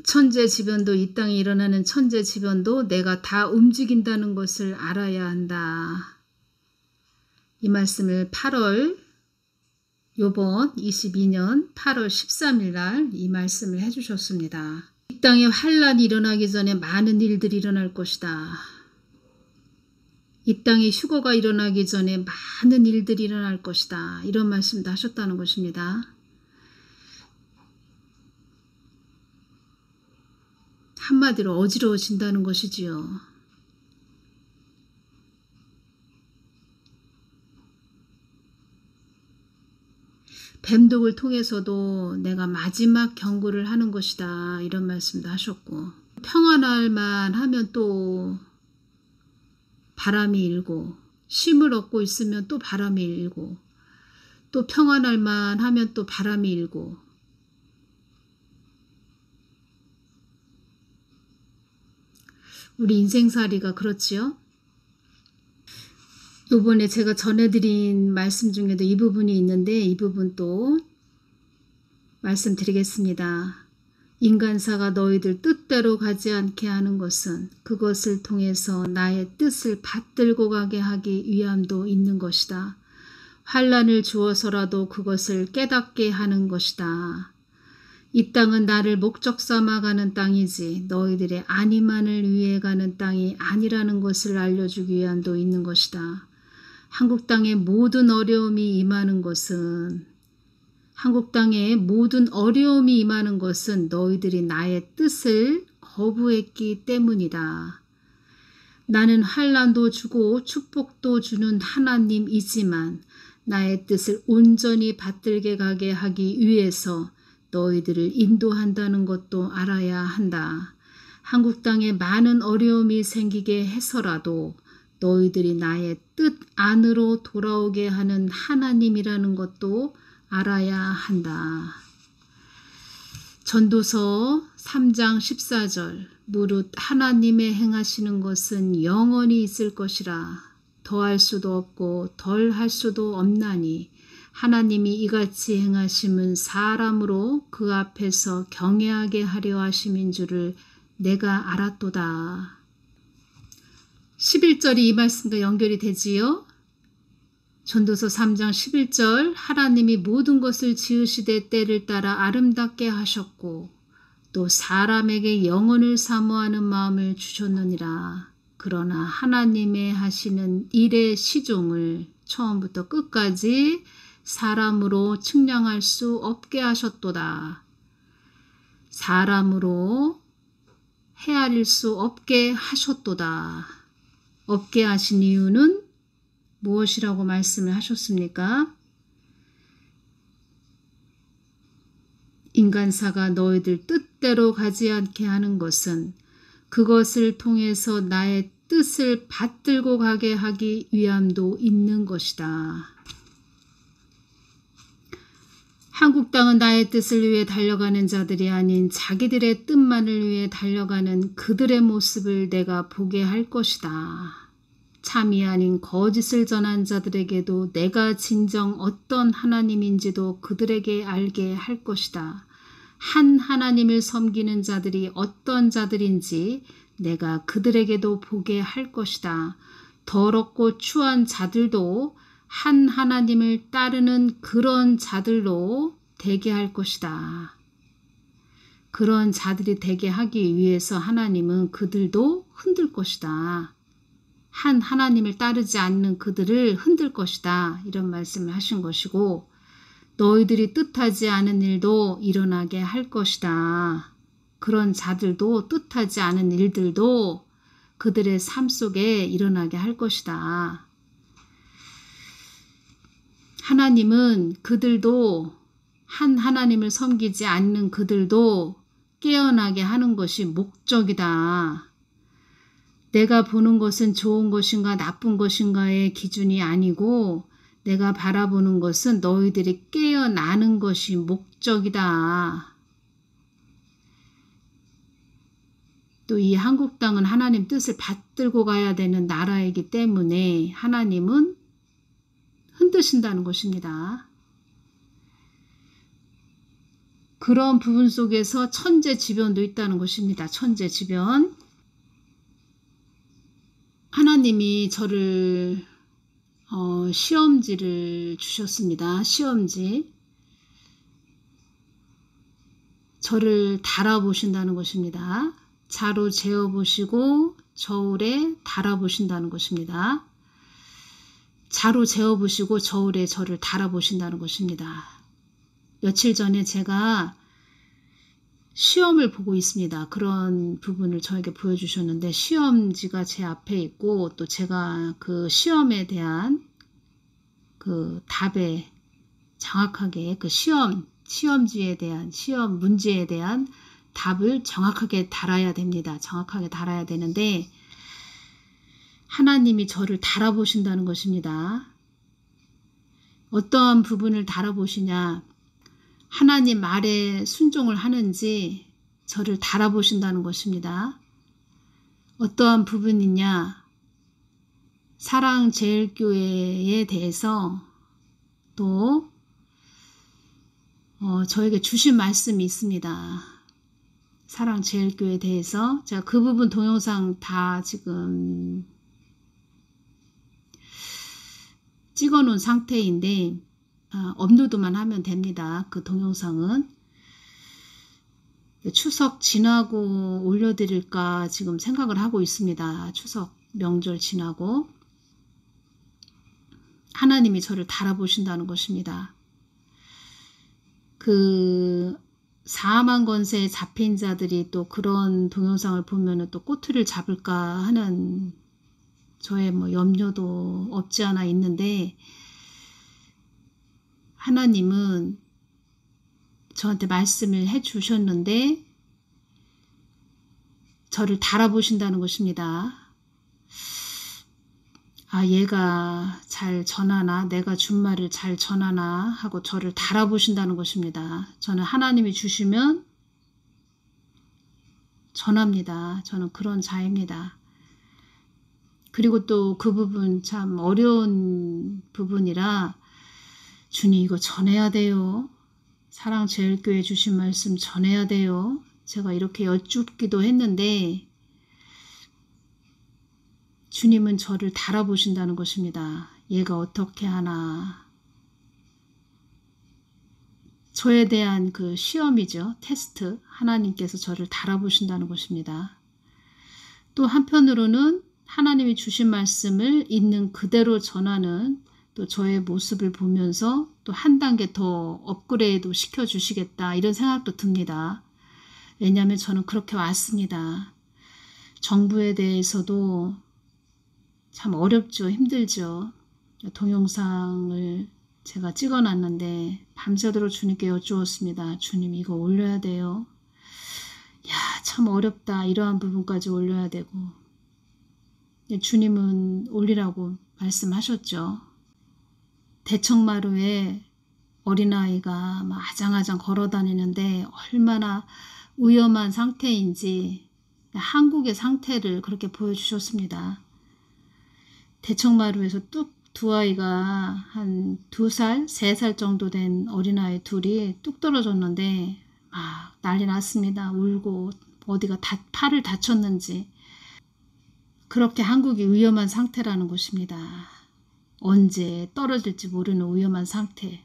천재지변도, 이 땅에 일어나는 천재지변도 내가 다 움직인다는 것을 알아야 한다. 이 말씀을 요번 22년 8월 13일 날 이 말씀을 해주셨습니다. 이 땅에 환란이 일어나기 전에 많은 일들이 일어날 것이다. 이 땅에 휴거가 일어나기 전에 많은 일들이 일어날 것이다. 이런 말씀도 하셨다는 것입니다. 한마디로 어지러워진다는 것이지요. 뱀독을 통해서도 내가 마지막 경고를 하는 것이다. 이런 말씀도 하셨고, 평안할만 하면 또 바람이 일고, 쉼을 얻고 있으면 또 바람이 일고, 또 평안할만 하면 또 바람이 일고, 우리 인생살이가 그렇지요. 요번에 제가 전해드린 말씀 중에도 이 부분이 있는데, 이 부분 또 말씀드리겠습니다. 인간사가 너희들 뜻대로 가지 않게 하는 것은 그것을 통해서 나의 뜻을 받들고 가게 하기 위함도 있는 것이다. 환난을 주어서라도 그것을 깨닫게 하는 것이다. 이 땅은 나를 목적 삼아 가는 땅이지 너희들의 안위만을 위해 가는 땅이 아니라는 것을 알려주기 위함도 있는 것이다. 한국 땅에 모든 어려움이 임하는 것은 너희들이 나의 뜻을 거부했기 때문이다. 나는 환난도 주고 축복도 주는 하나님이지만 나의 뜻을 온전히 받들게 가게 하기 위해서 너희들을 인도한다는 것도 알아야 한다. 한국 땅에 많은 어려움이 생기게 해서라도 너희들이 나의 뜻 안으로 돌아오게 하는 하나님이라는 것도 알아야 한다. 전도서 3장 14절 무릇 하나님의 행하시는 것은 영원히 있을 것이라 더할 수도 없고 덜할 수도 없나니 하나님이 이같이 행하심은 사람으로 그 앞에서 경외하게 하려 하심인 줄을 내가 알았도다. 11절이 이 말씀과 연결이 되지요. 전도서 3장 11절 하나님이 모든 것을 지으시되 때를 따라 아름답게 하셨고 또 사람에게 영혼을 사모하는 마음을 주셨느니라. 그러나 하나님의 하시는 일의 시종을 처음부터 끝까지 사람으로 측량할 수 없게 하셨도다. 사람으로 헤아릴 수 없게 하셨도다. 없게 하신 이유는 무엇이라고 말씀을 하셨습니까? 인간사가 너희들 뜻대로 가지 않게 하는 것은 그것을 통해서 나의 뜻을 받들고 가게 하기 위함도 있는 것이다. 한국 땅은 나의 뜻을 위해 달려가는 자들이 아닌 자기들의 뜻만을 위해 달려가는 그들의 모습을 내가 보게 할 것이다. 참이 아닌 거짓을 전한 자들에게도 내가 진정 어떤 하나님인지도 그들에게 알게 할 것이다. 한 하나님을 섬기는 자들이 어떤 자들인지 내가 그들에게도 보게 할 것이다. 더럽고 추한 자들도 한 하나님을 따르는 그런 자들로 되게 할 것이다. 그런 자들이 되게 하기 위해서 하나님은 그들도 흔들 것이다. 한 하나님을 따르지 않는 그들을 흔들 것이다. 이런 말씀을 하신 것이고 너희들이 뜻하지 않은 일도 일어나게 할 것이다. 그런 자들도 뜻하지 않은 일들도 그들의 삶 속에 일어나게 할 것이다. 하나님은 그들도 한 하나님을 섬기지 않는 그들도 깨어나게 하는 것이 목적이다. 내가 보는 것은 좋은 것인가 나쁜 것인가의 기준이 아니고 내가 바라보는 것은 너희들이 깨어나는 것이 목적이다. 또 이 한국 땅은 하나님 뜻을 받들고 가야 되는 나라이기 때문에 하나님은 흔드신다는 것입니다. 그런 부분 속에서 천재지변도 있다는 것입니다. 천재지변. 하나님이 저를 시험지를 주셨습니다. 시험지. 저를 달아보신다는 것입니다. 자로 재어보시고 저울에 달아보신다는 것입니다. 자로 재어보시고 저울에 저를 달아보신다는 것입니다. 며칠 전에 제가 시험을 보고 있습니다. 그런 부분을 저에게 보여주셨는데 시험지가 제 앞에 있고 또 제가 그 시험에 대한 그 답에 정확하게 그 시험지에 대한 시험 문제에 대한 답을 정확하게 달아야 됩니다. 정확하게 달아야 되는데 하나님이 저를 달아보신다는 것입니다. 어떠한 부분을 달아보시냐? 하나님 말에 순종을 하는지 저를 달아보신다는 것입니다. 어떠한 부분이냐? 사랑제일교회에 대해서 또 저에게 주신 말씀이 있습니다. 사랑제일교회에 대해서 제가 그 부분 동영상 다 지금 찍어 놓은 상태인데 업로드만 하면 됩니다. 그 동영상은 추석 지나고 올려드릴까 지금 생각을 하고 있습니다. 추석 명절 지나고 하나님이 저를 달아보신다는 것입니다. 그 사망 권세에 잡힌 자들이 또 그런 동영상을 보면은 또 꼬투리를 잡을까 하는 저의 염려도 없지 않아 있는데 하나님은 저한테 말씀을 해 주셨는데 저를 달아보신다는 것입니다. 아, 얘가 잘 전하나, 내가 준 말을 잘 전하나 하고 저를 달아보신다는 것입니다. 저는 하나님이 주시면 전합니다. 저는 그런 자입니다. 그리고 또 그 부분 참 어려운 부분이라 주님 이거 전해야 돼요. 사랑제일교회 주신 말씀 전해야 돼요. 제가 이렇게 여쭙기도 했는데 주님은 저를 달아보신다는 것입니다. 얘가 어떻게 하나. 저에 대한 그 시험이죠. 테스트. 하나님께서 저를 달아보신다는 것입니다. 또 한편으로는 하나님이 주신 말씀을 있는 그대로 전하는 또 저의 모습을 보면서 또 한 단계 더 업그레이드 시켜주시겠다 이런 생각도 듭니다. 왜냐하면 저는 그렇게 왔습니다. 정부에 대해서도 참 어렵죠. 힘들죠. 동영상을 제가 찍어놨는데 밤새도록 주님께 여쭈었습니다. 주님 이거 올려야 돼요. 야, 참 어렵다. 이러한 부분까지 올려야 되고 주님은 올리라고 말씀하셨죠. 대청마루에 어린아이가 막 아장아장 걸어다니는데 얼마나 위험한 상태인지 한국의 상태를 그렇게 보여주셨습니다. 대청마루에서 뚝 두 아이가 한 2살, 3살 정도 된 어린아이 둘이 뚝 떨어졌는데 막 난리 났습니다. 울고 어디가 팔을 다쳤는지. 그렇게 한국이 위험한 상태라는 것입니다. 언제 떨어질지 모르는 위험한 상태.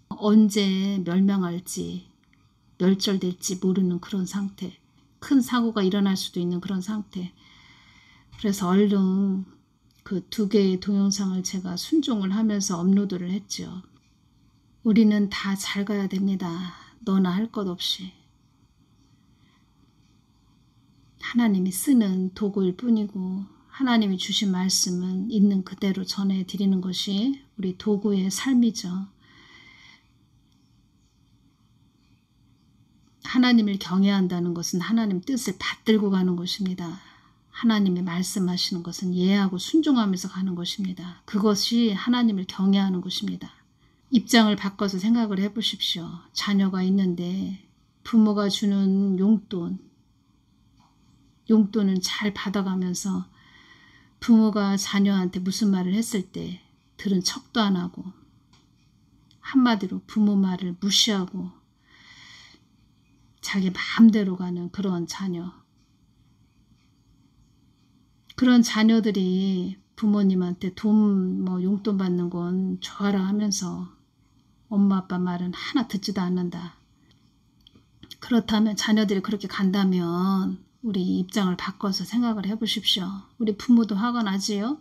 언제 멸망할지 멸절될지 모르는 그런 상태. 큰 사고가 일어날 수도 있는 그런 상태. 그래서 얼른 그 2개의 동영상을 제가 순종을 하면서 업로드를 했죠. 우리는 다 잘 가야 됩니다. 너나 할 것 없이. 하나님이 쓰는 도구일 뿐이고 하나님이 주신 말씀은 있는 그대로 전해드리는 것이 우리 도구의 삶이죠. 하나님을 경외한다는 것은 하나님 뜻을 받들고 가는 것입니다. 하나님이 말씀하시는 것은 예하고 순종하면서 가는 것입니다. 그것이 하나님을 경외하는 것입니다. 입장을 바꿔서 생각을 해보십시오. 자녀가 있는데 부모가 주는 용돈은 잘 받아가면서 부모가 자녀한테 무슨 말을 했을 때 들은 척도 안 하고 한마디로 부모 말을 무시하고 자기 마음대로 가는 그런 자녀. 그런 자녀들이 부모님한테 돈, 용돈 받는 건 좋아라 하면서 엄마 아빠 말은 하나 듣지도 않는다. 그렇다면 자녀들이 그렇게 간다면 우리 입장을 바꿔서 생각을 해보십시오. 우리 부모도 화가 나지요?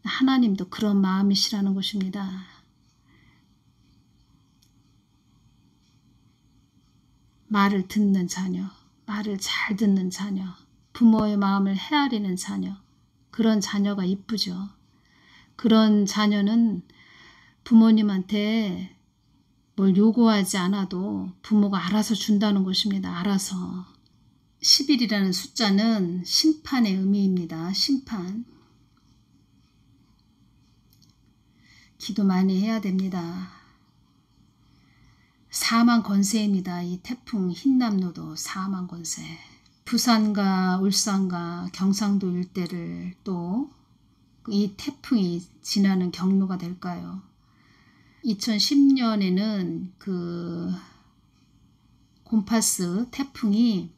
하나님도 그런 마음이시라는 것입니다. 말을 듣는 자녀, 말을 잘 듣는 자녀, 부모의 마음을 헤아리는 자녀, 그런 자녀가 이쁘죠. 그런 자녀는 부모님한테 뭘 요구하지 않아도 부모가 알아서 준다는 것입니다. 알아서. 10일이라는 숫자는 심판의 의미입니다. 심판. 기도 많이 해야 됩니다. 사망 권세입니다. 이 태풍 흰남노도 사망 권세. 부산과 울산과 경상도 일대를 또 이 태풍이 지나는 경로가 될까요? 2010년에는 그 곰파스 태풍이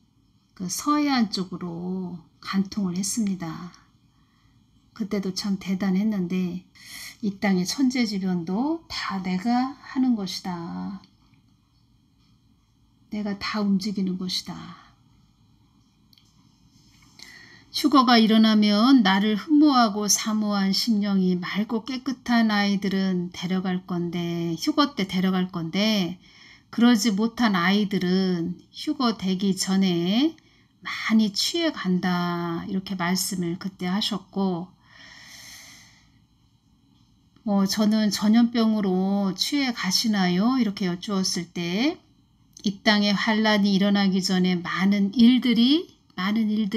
그 서해안 쪽으로 간통을 했습니다. 그때도 참 대단했는데 이 땅의 천재지변도 다 내가 하는 것이다. 내가 다 움직이는 것이다. 휴거가 일어나면 나를 흠모하고 사모한 심령이 맑고 깨끗한 아이들은 데려갈 건데, 휴거 때 데려갈 건데, 그러지 못한 아이들은 휴거 되기 전에 많이 취해 간다. 이렇게 말씀을 그때 하셨고, 저는 전염병으로 취해 가시나요? 이렇게 여쭈었을 때, 이 땅에 환란이 일어나기 전에 많은 일들이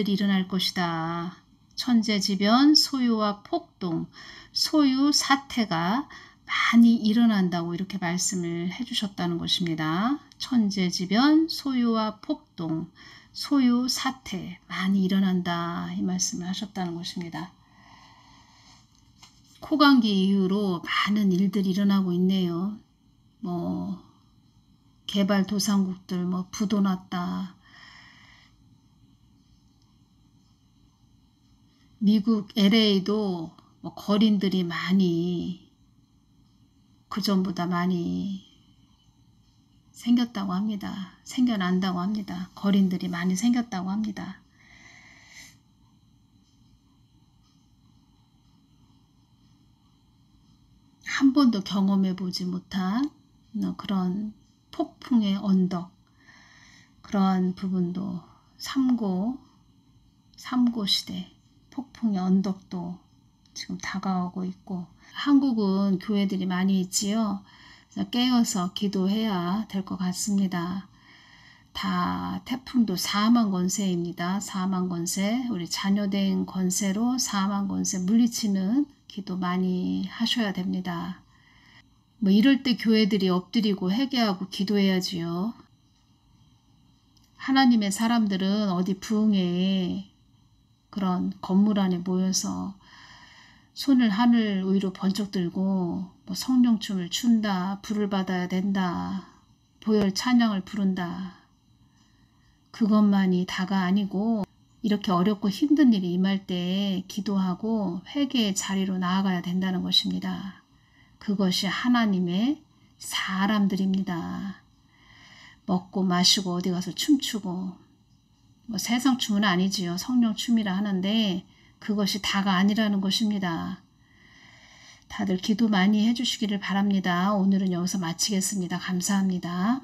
일어날 것이다. 천재지변, 소유와 폭동, 소유 사태가 많이 일어난다고 이렇게 말씀을 해주셨다는 것입니다. 천재지변, 소유와 폭동, 소유 사태 많이 일어난다. 이 말씀을 하셨다는 것입니다. 코감기 이후로 많은 일들이 일어나고 있네요. 개발도상국들 부도 났다. 미국 LA도 거린들이 많이 그전보다 많이 생겼다고 합니다. 생겨난다고 합니다. 거린들이 많이 생겼다고 합니다. 한 번도 경험해 보지 못한 그런 폭풍의 언덕, 그런 부분도 삼고 시대 폭풍의 언덕도 지금 다가오고 있고, 한국은 교회들이 많이 있지요. 그래서 깨어서 기도해야 될 것 같습니다. 다 태풍도 사망 권세입니다. 사망 권세, 우리 자녀된 권세로 사망 권세 물리치는 기도 많이 하셔야 됩니다. 이럴 때 교회들이 엎드리고 회개하고 기도해야지요. 하나님의 사람들은 어디 부흥회에 그런 건물 안에 모여서 손을 하늘 위로 번쩍 들고 성령춤을 춘다, 불을 받아야 된다, 보혈 찬양을 부른다. 그것만이 다가 아니고 이렇게 어렵고 힘든 일이 임할 때 기도하고 회개의 자리로 나아가야 된다는 것입니다. 그것이 하나님의 사람들입니다. 먹고 마시고 어디 가서 춤추고 세상 춤은 아니지요. 성령 춤이라 하는데 그것이 다가 아니라는 것입니다. 다들 기도 많이 해주시기를 바랍니다. 오늘은 여기서 마치겠습니다. 감사합니다.